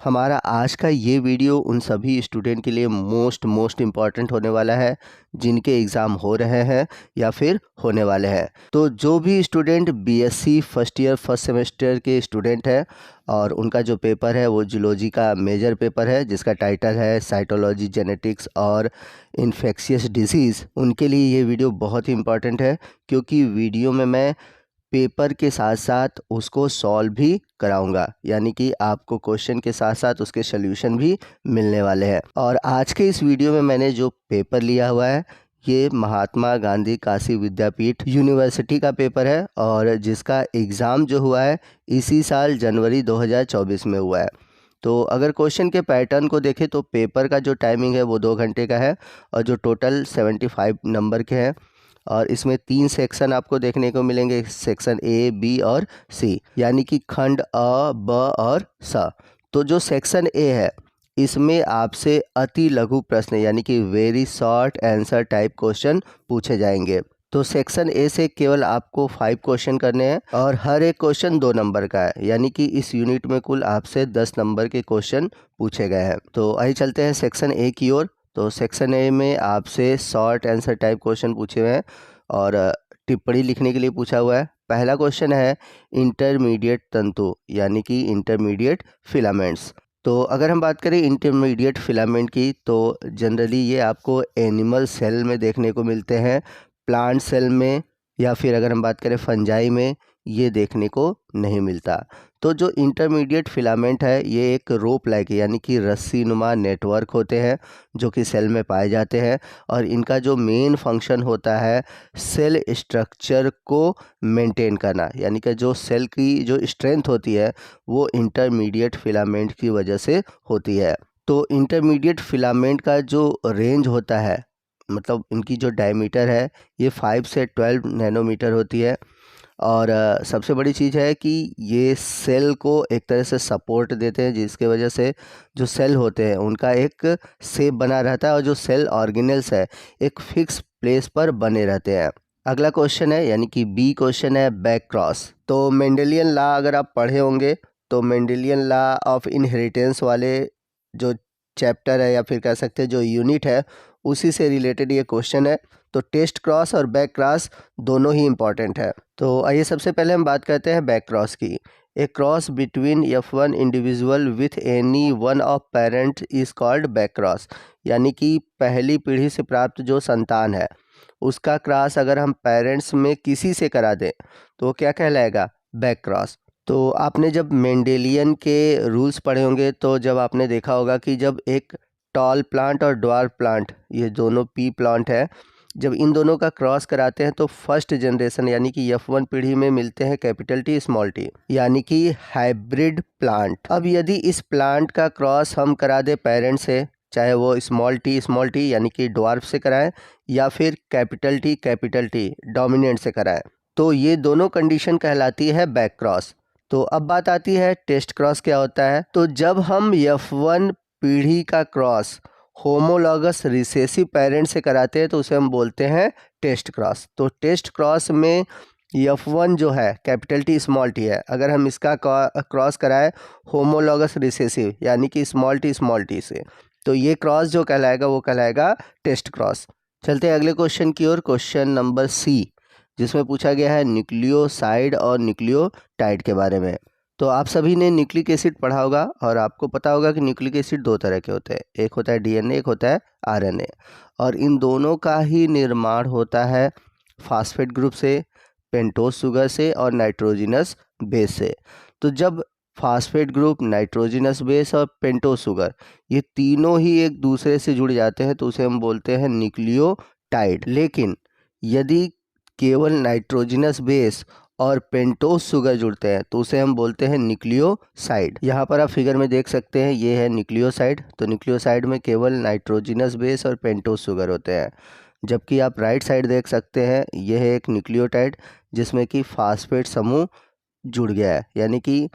हमारा आज का ये वीडियो उन सभी स्टूडेंट के लिए मोस्ट इम्पॉर्टेंट होने वाला है जिनके एग्ज़ाम हो रहे हैं या फिर होने वाले हैं। तो जो भी student BSc first year first semester के स्टूडेंट है और उनका जो पेपर है वो जूलॉजी का मेजर पेपर है जिसका टाइटल है साइटोलॉजी जेनेटिक्स और इन्फेक्शियस डिसीज़, उनके लिए ये वीडियो बहुत ही इम्पॉर्टेंट है क्योंकि वीडियो में मैं पेपर के साथ साथ उसको सॉल्व भी कराऊंगा, यानी कि आपको क्वेश्चन के साथ साथ उसके सॉल्यूशन भी मिलने वाले हैं। और आज के इस वीडियो में मैंने जो पेपर लिया हुआ है ये महात्मा गांधी काशी विद्यापीठ यूनिवर्सिटी का पेपर है और जिसका एग्ज़ाम जो हुआ है इसी साल जनवरी 2024 में हुआ है। तो अगर क्वेश्चन के पैटर्न को देखें तो पेपर का जो टाइमिंग है वो 2 घंटे का है और जो टोटल 75 नंबर के हैं और इसमें 3 सेक्शन आपको देखने को मिलेंगे, सेक्शन ए, बी और सी, यानी कि खंड अ, ब और स। तो जो सेक्शन ए है इसमें आपसे अति लघु प्रश्न यानी कि very short answer type question पूछे जाएंगे। तो सेक्शन ए से केवल आपको 5 क्वेश्चन करने हैं और हर एक क्वेश्चन 2 नंबर का है, यानी कि इस यूनिट में कुल आपसे 10 नंबर के क्वेश्चन पूछे गए हैं। तो आइए चलते हैं सेक्शन ए की ओर। तो सेक्शन ए में आपसे शॉर्ट आंसर टाइप क्वेश्चन पूछे हुए हैं और टिप्पणी लिखने के लिए पूछा हुआ है। पहला क्वेश्चन है इंटरमीडिएट तंतु यानी कि इंटरमीडिएट फिलामेंट्स। तो अगर हम बात करें इंटरमीडिएट फिलामेंट की तो जनरली ये आपको एनिमल सेल में देखने को मिलते हैं, प्लांट सेल में या फिर अगर हम बात करें फंजाई में ये देखने को नहीं मिलता। तो जो इंटरमीडिएट फिलामेंट है ये एक रोप लाइक यानी कि रस्सी नुमा नेटवर्क होते हैं जो कि सेल में पाए जाते हैं और इनका जो मेन फंक्शन होता है सेल स्ट्रक्चर को मेंटेन करना, यानी कि जो सेल की जो स्ट्रेंथ होती है वो इंटरमीडिएट फिलामेंट की वजह से होती है। तो इंटरमीडिएट फिलामेंट का जो रेंज होता है, मतलब इनकी जो डायमीटर है ये 5 से 12 नैनोमीटर होती है और सबसे बड़ी चीज़ है कि ये सेल को एक तरह से सपोर्ट देते हैं जिसके वजह से जो सेल होते हैं उनका एक शेप बना रहता है और जो सेल ऑर्गेनेल्स है एक फिक्स प्लेस पर बने रहते हैं। अगला क्वेश्चन है यानी कि बी क्वेश्चन है बैक क्रॉस। तो मेंडेलियन लॉ अगर आप पढ़े होंगे तो मेंडेलियन लॉ ऑफ इनहेरिटेंस वाले जो चैप्टर है या फिर कह सकते हैं जो यूनिट है उसी से रिलेटेड ये क्वेश्चन है। तो टेस्ट क्रॉस और बैक क्रॉस दोनों ही इम्पॉर्टेंट है। तो आइए सबसे पहले हम बात करते हैं बैक क्रॉस की। A cross between F1 individual with any one of parent is called back cross, यानी कि पहली पीढ़ी से प्राप्त जो संतान है उसका क्रॉस अगर हम पेरेंट्स में किसी से करा दें तो क्या कहलाएगा, बैक क्रॉस। तो आपने जब मेंडेलियन के रूल्स पढ़े होंगे तो जब आपने देखा होगा कि जब एक टॉल प्लांट और ड्वार्फ प्लांट ये दोनों पी प्लांट है, जब इन दोनों का क्रॉस कराते हैं तो फर्स्ट जनरेशन यानी कि F1 पीढ़ी में मिलते हैं कैपिटल टी स्मॉल टी, यानी कि हाइब्रिड प्लांट। अब यदि इस प्लांट का क्रॉस हम करा दे पेरेंट से, चाहे वो स्मॉल टी यानी कि ड्वार्फ से कराएं या फिर कैपिटल टी डोमिनेंट से कराएं, तो ये दोनों कंडीशन कहलाती है बैक क्रॉस। तो अब बात आती है टेस्ट क्रॉस क्या होता है। तो जब हम F1 पीढ़ी का क्रॉस होमोलॉगस रिसेसिव पेरेंट से कराते हैं तो उसे हम बोलते हैं टेस्ट क्रॉस। तो टेस्ट क्रॉस में F1 जो है कैपिटल टी स्मॉल टी है, अगर हम इसका क्रॉस कराएं होमोलॉगस रिसेसिव यानी कि स्मॉल टी से, तो ये क्रॉस जो कहलाएगा वो कहलाएगा टेस्ट क्रॉस। चलते हैं अगले क्वेश्चन की ओर, क्वेश्चन नंबर सी, जिसमें पूछा गया है न्यूक्लियोसाइड और न्यूक्लियोटाइड के बारे में। तो आप सभी ने न्यूक्लिक एसिड पढ़ा होगा और आपको पता होगा कि न्यूक्लिक एसिड 2 तरह के होते हैं, एक होता है डीएनए, एक होता है आरएनए, और इन दोनों का ही निर्माण होता है फास्फेट ग्रुप से, पेंटोस शुगर से और नाइट्रोजिनस बेस से। तो जब फास्फेट ग्रुप, नाइट्रोजिनस बेस और पेंटोस शुगर ये तीनों ही एक दूसरे से जुड़ जाते हैं तो उसे हम बोलते हैं न्यूक्लियोटाइड। लेकिन यदि केवल नाइट्रोजिनस बेस और पेंटोस शुगर जुड़ते हैं तो उसे हम बोलते हैं न्यूक्लियोसाइड। यहाँ पर आप फिगर में देख सकते हैं ये है न्यूक्लियोसाइड। तो न्यूक्लियोसाइड में केवल नाइट्रोजिनस बेस और पेंटोस शुगर होते हैं, जबकि आप राइट साइड देख सकते हैं यह है एक न्यूक्लियोटाइड जिसमें कि फास्फेट समूह जुड़ गया है, यानी कि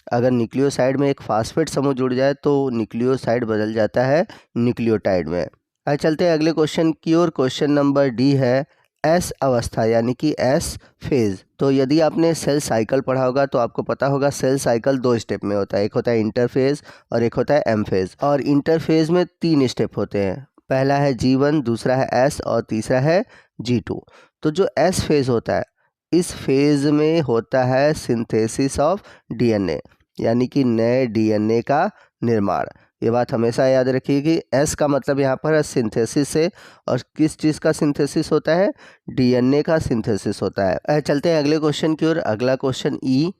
अगर न्यूक्लियोसाइड में एक फास्फेट समूह जुड़ जाए तो न्यूक्लियोसाइड बदल जाता है न्यूक्लियोटाइड में। अब चलते हैं अगले क्वेश्चन की ओर, क्वेश्चन नंबर डी है एस अवस्था यानी कि एस फेज। तो यदि आपने सेल साइकिल पढ़ा होगा तो आपको पता होगा सेल साइकिल 2 स्टेप में होता है, एक होता है इंटरफेज और एक होता है एम फेज। और इंटरफेज में 3 स्टेप होते हैं, पहला है G1, दूसरा है एस और तीसरा है G2। तो जो एस फेज होता है, इस फेज में होता है सिंथेसिस ऑफ डीएनए यानी कि नए डीएनए का निर्माण। ये बात हमेशा याद रखिए कि एस का मतलब यहाँ पर सिंथेसिस है, और किस चीज़ का सिंथेसिस होता है, डीएनए का सिंथेसिस होता है। चलते हैं अगले क्वेश्चन की ओर। अगला क्वेश्चन ई,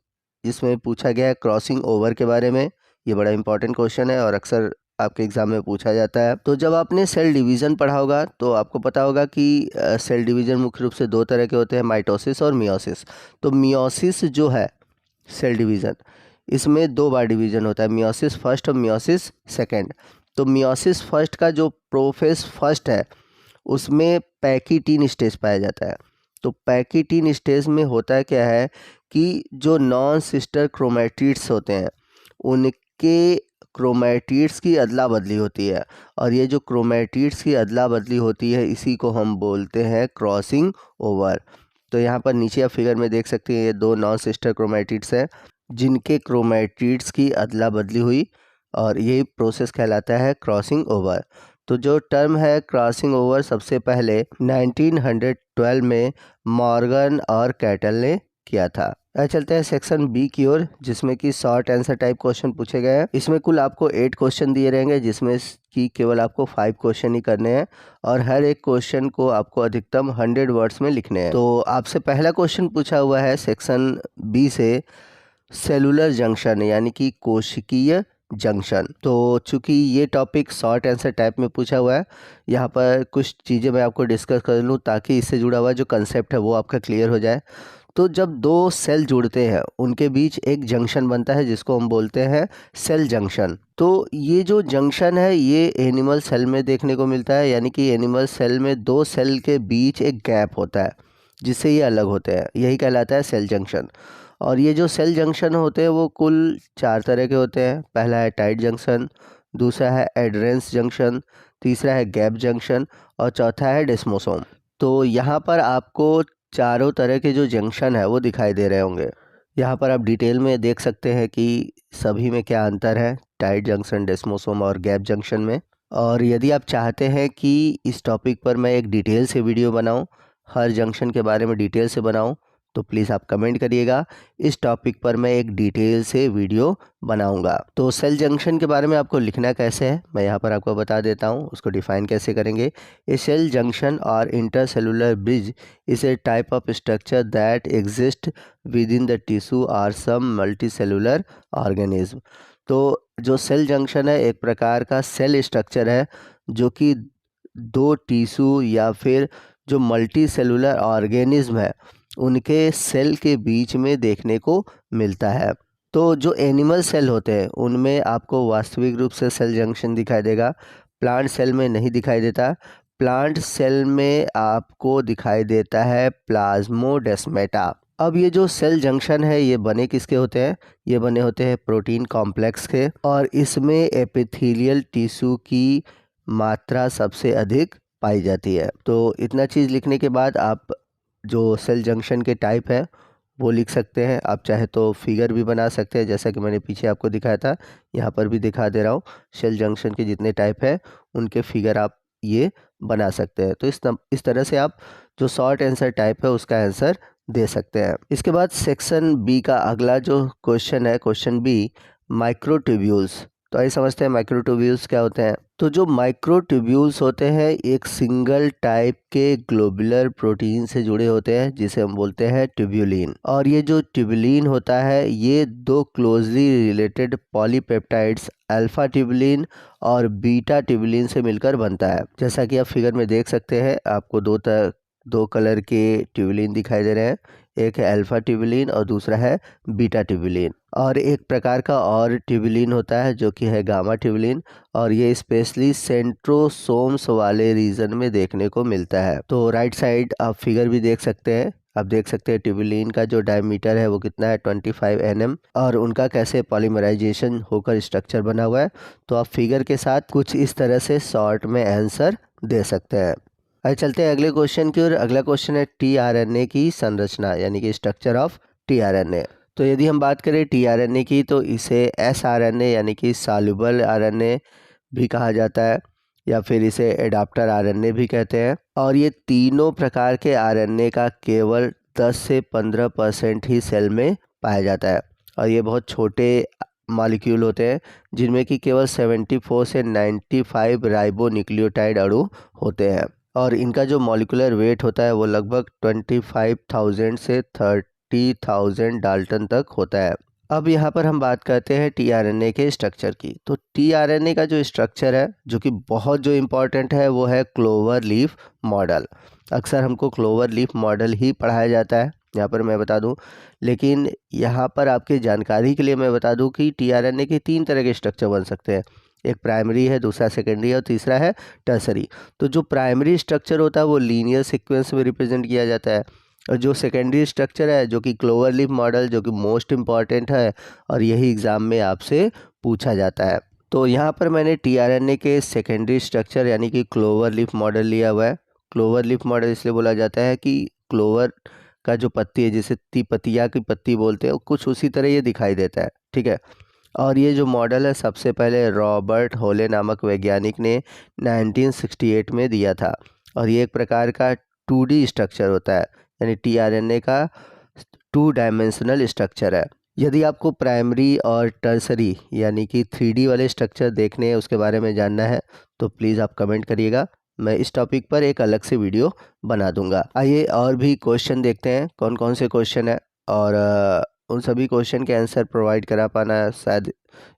जिसमें पूछा गया है क्रॉसिंग ओवर के बारे में। ये बड़ा इंपॉर्टेंट क्वेश्चन है और अक्सर आपके एग्जाम में पूछा जाता है। तो जब आपने सेल डिवीज़न पढ़ा होगा तो आपको पता होगा कि सेल डिवीज़न मुख्य रूप से 2 तरह के होते हैं, माइटोसिस और मियोसिस। तो मियोसिस जो है सेल डिवीज़न, इसमें 2 बार डिवीज़न होता है, मियोसिस फर्स्ट और मियोसिस सेकेंड। तो मियोसिस फर्स्ट का जो प्रोफेज फर्स्ट है उसमें पैकिटीन स्टेज पाया जाता है। तो पैकिटीन स्टेज में होता है क्या है कि जो नॉन सिस्टर क्रोमैटिड्स होते हैं उनके क्रोमैटिड्स की अदला बदली होती है, और ये जो क्रोमैटिड्स की अदला बदली होती है इसी को हम बोलते हैं क्रॉसिंग ओवर। तो यहाँ पर नीचे आप फिगर में देख सकते हैं, ये 2 नॉन सिस्टर क्रोमैटिड्स हैं जिनके क्रोमैटिड्स की अदला बदली हुई, और यही प्रोसेस कहलाता है क्रॉसिंग ओवर। तो जो टर्म है क्रॉसिंग ओवर सबसे पहले 1912 में मॉर्गन और कैटल ने किया था। चलते हैं सेक्शन बी की ओर, जिसमें कि शॉर्ट आंसर टाइप क्वेश्चन पूछे गए हैं। इसमें कुल आपको 8 क्वेश्चन दिए रहेंगे, जिसमें कि केवल आपको 5 क्वेश्चन ही करने हैं, और हर एक क्वेश्चन को आपको अधिकतम 100 वर्ड्स में लिखने हैं। तो आपसे पहला क्वेश्चन पूछा हुआ है सेक्शन बी से, सेलुलर जंक्शन यानी कि कोशिकीय जंक्शन। तो चूंकि ये टॉपिक शॉर्ट आंसर टाइप में पूछा हुआ है, यहाँ पर कुछ चीज़ें मैं आपको डिस्कस कर लूँ ताकि इससे जुड़ा हुआ जो कंसेप्ट है वो आपका क्लियर हो जाए। तो जब 2 सेल जुड़ते हैं उनके बीच एक जंक्शन बनता है जिसको हम बोलते हैं सेल जंक्शन। तो ये जो जंक्शन है ये एनिमल सेल में देखने को मिलता है, यानी कि एनिमल सेल में 2 सेल के बीच एक गैप होता है जिससे ये अलग होते हैं, यही कहलाता है सेल जंक्शन। और ये जो सेल जंक्शन होते हैं वो कुल 4 तरह के होते हैं। पहला है टाइट जंक्शन, दूसरा है एडरेंस जंक्शन, तीसरा है गैप जंक्शन और चौथा है डेस्मोसोम। तो यहाँ पर आपको चारों तरह के जो जंक्शन है वो दिखाई दे रहे होंगे। यहाँ पर आप डिटेल में देख सकते हैं कि सभी में क्या अंतर है टाइट जंक्शन, डेस्मोसोम और गैप जंक्शन में। और यदि आप चाहते हैं कि इस टॉपिक पर मैं एक डिटेल से वीडियो बनाऊँ, हर जंक्शन के बारे में डिटेल से बनाऊँ, तो प्लीज़ आप कमेंट करिएगा, इस टॉपिक पर मैं एक डिटेल से वीडियो बनाऊंगा। तो सेल जंक्शन के बारे में आपको लिखना कैसे है मैं यहाँ पर आपको बता देता हूँ, उसको डिफाइन कैसे करेंगे। ए सेल जंक्शन और intercellular bridge is a type of structure that exist with in the tissue और सम मल्टीसेलुलर ऑर्गेनिज्म। तो जो सेल जंक्शन है एक प्रकार का सेल स्ट्रक्चर है जो कि 2 टिश्यू या फिर जो मल्टी सेलुलर ऑर्गेनिज्म है उनके सेल के बीच में देखने को मिलता है। तो जो एनिमल सेल होते हैं उनमें आपको वास्तविक रूप से सेल जंक्शन दिखाई देगा, प्लांट सेल में नहीं दिखाई देता। प्लांट सेल में आपको दिखाई देता है प्लाज्मोडेस्माटा। अब ये जो सेल जंक्शन है ये बने किसके होते हैं, ये बने होते हैं प्रोटीन कॉम्प्लेक्स के, और इसमें एपिथेलियल टिश्यू की मात्रा सबसे अधिक पाई जाती है। तो इतना चीज़ लिखने के बाद आप जो सेल जंक्शन के टाइप है वो लिख सकते हैं। आप चाहे तो फिगर भी बना सकते हैं, जैसा कि मैंने पीछे आपको दिखाया था, यहाँ पर भी दिखा दे रहा हूँ। सेल जंक्शन के जितने टाइप है उनके फिगर आप ये बना सकते हैं। तो इस तरह से आप जो शॉर्ट आंसर टाइप है उसका आंसर दे सकते हैं। इसके बाद सेक्शन बी का अगला जो क्वेश्चन है, क्वेश्चन बी, माइक्रोट्यूब्यूल्स। तो आइए समझते हैं माइक्रोट्यूब्यूल्स क्या होते हैं। तो जो माइक्रोट्यूब्यूल्स होते हैं एक सिंगल टाइप के ग्लोबुलर प्रोटीन से जुड़े होते हैं जिसे हम बोलते हैं ट्यूब्यूलिन। और ये जो ट्यूब्यूलिन होता है ये 2 closely related polypeptides alpha tubulin और बीटा ट्यूब्यूलिन से मिलकर बनता है। जैसा कि आप फिगर में देख सकते हैं, आपको 2 कलर के ट्यूब्यूलिन दिखाई दे रहे हैं, एक है अल्फा ट्यूब्यूलिन और दूसरा है बीटा ट्यूब्यूलिन। और एक प्रकार का और ट्यूब्यूलिन होता है जो कि है गामा ट्यूब्यूलिन, और ये स्पेशली सेंट्रोसोम्स वाले रीजन में देखने को मिलता है। तो राइट साइड आप फिगर भी देख सकते हैं, आप देख सकते हैं ट्यूब्यूलिन का जो डायमीटर है वो कितना है 25 nm, और उनका कैसे पॉलीमराइजेशन होकर स्ट्रक्चर बना हुआ है। तो आप फिगर के साथ कुछ इस तरह से शॉर्ट में आंसर दे सकते हैं। आइए चलते हैं अगले क्वेश्चन की ओर। अगला क्वेश्चन है टीआरएनए की संरचना यानी कि स्ट्रक्चर ऑफ टीआरएनए। तो यदि हम बात करें टीआरएनए की तो इसे एसआरएनए यानी कि सॉल्युबल आरएनए भी कहा जाता है, या फिर इसे एडाप्टर आरएनए भी कहते हैं। और ये तीनों प्रकार के आरएनए का केवल 10 से 15% ही सेल में पाया जाता है, और ये बहुत छोटे मॉलिक्यूल होते हैं जिनमें कि केवल 74 से 95 राइबोन्यूक्लियोटाइड अणु होते हैं, और इनका जो मॉलिक्यूलर वेट होता है वो लगभग 25,000 से 30,000 डाल्टन तक होता है। अब यहाँ पर हम बात करते हैं टीआरएनए के स्ट्रक्चर की। तो टीआरएनए का जो स्ट्रक्चर है जो कि बहुत जो इम्पोर्टेंट है वो है क्लोवर लीफ मॉडल। अक्सर हमको क्लोवर लीफ मॉडल ही पढ़ाया जाता है, यहाँ पर मैं बता दूं, लेकिन यहाँ पर आपकी जानकारी के लिए मैं बता दूं कि टीआरएनए के 3 तरह के स्ट्रक्चर बन सकते हैं। एक प्राइमरी है, दूसरा सेकेंडरी है और तीसरा है टर्सरी। तो जो प्राइमरी स्ट्रक्चर होता है वो लीनियर सीक्वेंस में रिप्रेजेंट किया जाता है, और जो सेकेंडरी स्ट्रक्चर है जो कि क्लोवर लीफ मॉडल जो कि मोस्ट इम्पॉर्टेंट है और यही एग्ज़ाम में आपसे पूछा जाता है। तो यहाँ पर मैंने टीआरएनए के सेकेंडरी स्ट्रक्चर यानी कि क्लोवर लीफ मॉडल लिया हुआ है। क्लोवर लीफ मॉडल इसलिए बोला जाता है कि क्लोवर का जो पत्ती है जिसे तिपतिया की पत्ती बोलते हैं कुछ उसी तरह ये दिखाई देता है, ठीक है। और ये जो मॉडल है सबसे पहले रॉबर्ट होले नामक वैज्ञानिक ने 1968 में दिया था, और ये एक प्रकार का 2D स्ट्रक्चर होता है, यानी टीआरएनए का 2 डायमेंशनल स्ट्रक्चर है। यदि आपको प्राइमरी और टर्सरी यानी कि 3D वाले स्ट्रक्चर देखने हैं, उसके बारे में जानना है, तो प्लीज़ आप कमेंट करिएगा, मैं इस टॉपिक पर एक अलग से वीडियो बना दूंगा। आइए और भी क्वेश्चन देखते हैं कौन कौन से क्वेश्चन है, और उन सभी क्वेश्चन के आंसर प्रोवाइड करा पाना शायद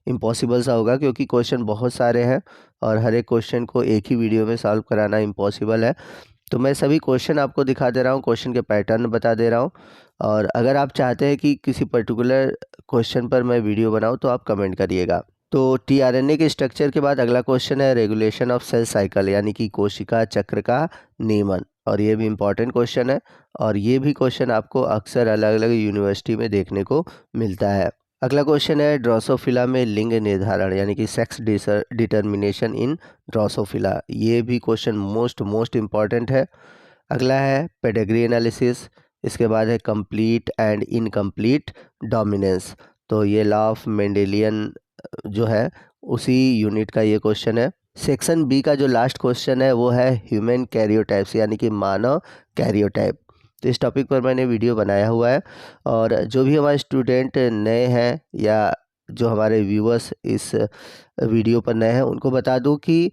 इम्पॉसिबल सा होगा, क्योंकि क्वेश्चन बहुत सारे हैं और हर एक क्वेश्चन को एक ही वीडियो में सॉल्व कराना इम्पॉसिबल है। तो मैं सभी क्वेश्चन आपको दिखा दे रहा हूँ, क्वेश्चन के पैटर्न बता दे रहा हूँ, और अगर आप चाहते हैं कि किसी पर्टिकुलर क्वेश्चन पर मैं वीडियो बनाऊँ तो आप कमेंट करिएगा। तो टीआरएनए के स्ट्रक्चर के बाद अगला क्वेश्चन है रेगुलेशन ऑफ सेल साइकिल यानी कि कोशिका चक्र का नियमन, और ये भी इम्पॉर्टेंट क्वेश्चन है, और ये भी क्वेश्चन आपको अक्सर अलग अलग यूनिवर्सिटी में देखने को मिलता है। अगला क्वेश्चन है ड्रोसोफिला में लिंग निर्धारण यानी कि सेक्स डिटर्मिनेशन इन ड्रोसोफिला, ये भी क्वेश्चन मोस्ट इम्पॉर्टेंट है। अगला है पेडिग्री एनालिसिस, इसके बाद है कंप्लीट एंड इनकम्प्लीट डोमिनेंस, तो ये लॉ ऑफ मेंडेलियन जो है उसी यूनिट का ये क्वेश्चन है। सेक्शन बी का जो लास्ट क्वेश्चन है वो है ह्यूमन कैरियोटाइप्स यानी कि मानव कैरियोटाइप। तो इस टॉपिक पर मैंने वीडियो बनाया हुआ है, और जो भी हमारे स्टूडेंट नए हैं या जो हमारे व्यूअर्स इस वीडियो पर नए हैं उनको बता दूं कि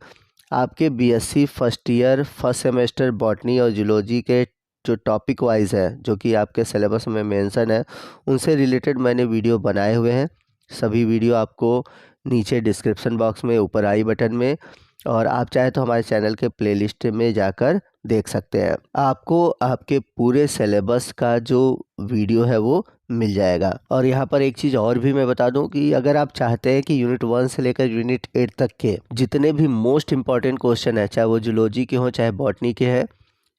आपके BSc first year first semester botany और जूलॉजी के जो टॉपिक वाइज है जो कि आपके सिलेबस में मेंशन है उनसे रिलेटेड मैंने वीडियो बनाए हुए हैं। सभी वीडियो आपको नीचे डिस्क्रिप्शन बॉक्स में, ऊपर आई बटन में, और आप चाहे तो हमारे चैनल के प्लेलिस्ट में जाकर देख सकते हैं। आपको आपके पूरे सिलेबस का जो वीडियो है वो मिल जाएगा। और यहाँ पर एक चीज़ और भी मैं बता दूं कि अगर आप चाहते हैं कि यूनिट 1 से लेकर यूनिट 8 तक के जितने भी मोस्ट इंपॉर्टेंट क्वेश्चन है, चाहे वो जूलॉजी के हों चाहे बॉटनी के हैं,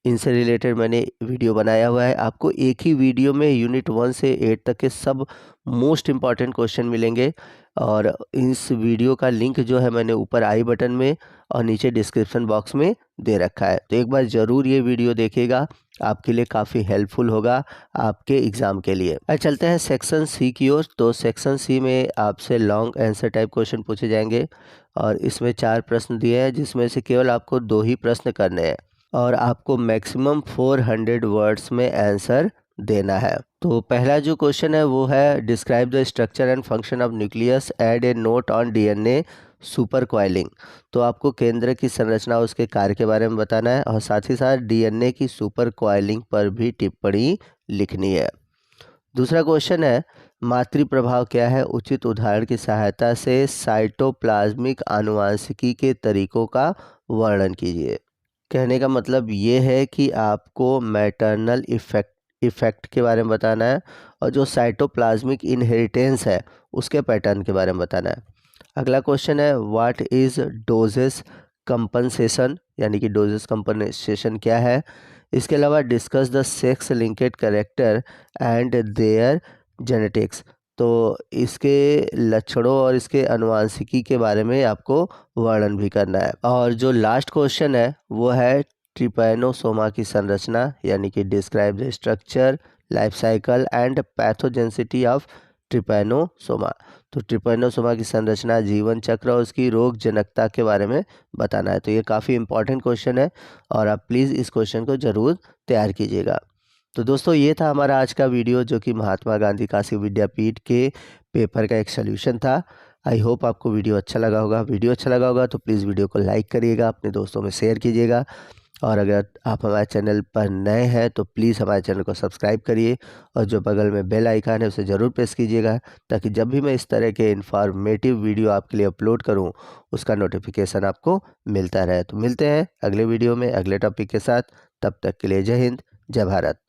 इनसे रिलेटेड मैंने वीडियो बनाया हुआ है। आपको एक ही वीडियो में यूनिट 1 से 8 तक के सब मोस्ट इम्पॉर्टेंट क्वेश्चन मिलेंगे, और इस वीडियो का लिंक जो है मैंने ऊपर आई बटन में और नीचे डिस्क्रिप्शन बॉक्स में दे रखा है। तो एक बार ज़रूर ये वीडियो देखिएगा, आपके लिए काफ़ी हेल्पफुल होगा आपके एग्ज़ाम के लिए। अब चलते हैं सेक्शन सी की ओर। तो सेक्शन सी में आपसे लॉन्ग आंसर टाइप क्वेश्चन पूछे जाएंगे, और इसमें 4 प्रश्न दिए हैं जिसमें से केवल आपको 2 ही प्रश्न करने हैं, और आपको मैक्सिमम 400 वर्ड्स में आंसर देना है। तो पहला जो क्वेश्चन है वो है describe the structure and function of nucleus, add a note on DNA super coiling. तो आपको केंद्र की संरचना उसके कार्य के बारे में बताना है, और साथ ही साथ डीएनए की सुपर कॉइलिंग पर भी टिप्पणी लिखनी है। दूसरा क्वेश्चन है मातृ प्रभाव क्या है, उचित उदाहरण की सहायता से साइटोप्लाज्मिक आनुवांशिकी के तरीकों का वर्णन कीजिए। कहने का मतलब ये है कि आपको मैटरनल इफेक्ट के बारे में बताना है, और जो साइटोप्लाज्मिक इनहेरिटेंस है उसके पैटर्न के बारे में बताना है। अगला क्वेश्चन है व्हाट इज़ डोजेस कंपनसेशन यानी कि डोजेस कंपनसेशन क्या है। इसके अलावा discuss the sex linked character and their genetics, तो इसके लक्षणों और इसके आनुवांशिकी के बारे में आपको वर्णन भी करना है। और जो लास्ट क्वेश्चन है वो है ट्रिपैनोसोमा की संरचना यानी कि describe the structure, life cycle and pathogenicity of trypanosoma. तो ट्रिपैनोसोमा की संरचना, जीवन चक्र और उसकी रोग जनकता के बारे में बताना है। तो ये काफ़ी इंपॉर्टेंट क्वेश्चन है और आप प्लीज़ इस क्वेश्चन को ज़रूर तैयार कीजिएगा। तो दोस्तों ये था हमारा आज का वीडियो जो कि महात्मा गांधी काशी विद्यापीठ के पेपर का एक सोल्यूशन था। आई होप आपको वीडियो अच्छा लगा होगा। वीडियो अच्छा लगा होगा तो प्लीज़ वीडियो को लाइक करिएगा, अपने दोस्तों में शेयर कीजिएगा और अगर आप हमारे चैनल पर नए हैं तो प्लीज़ हमारे चैनल को सब्सक्राइब करिए और जो बगल में बेल आइकन है उसे ज़रूर प्रेस कीजिएगा ताकि जब भी मैं इस तरह के इन्फॉर्मेटिव वीडियो आपके लिए अपलोड करूं उसका नोटिफिकेशन आपको मिलता रहे। तो मिलते हैं अगले वीडियो में अगले टॉपिक के साथ। तब तक के लिए जय हिंद, जय भारत।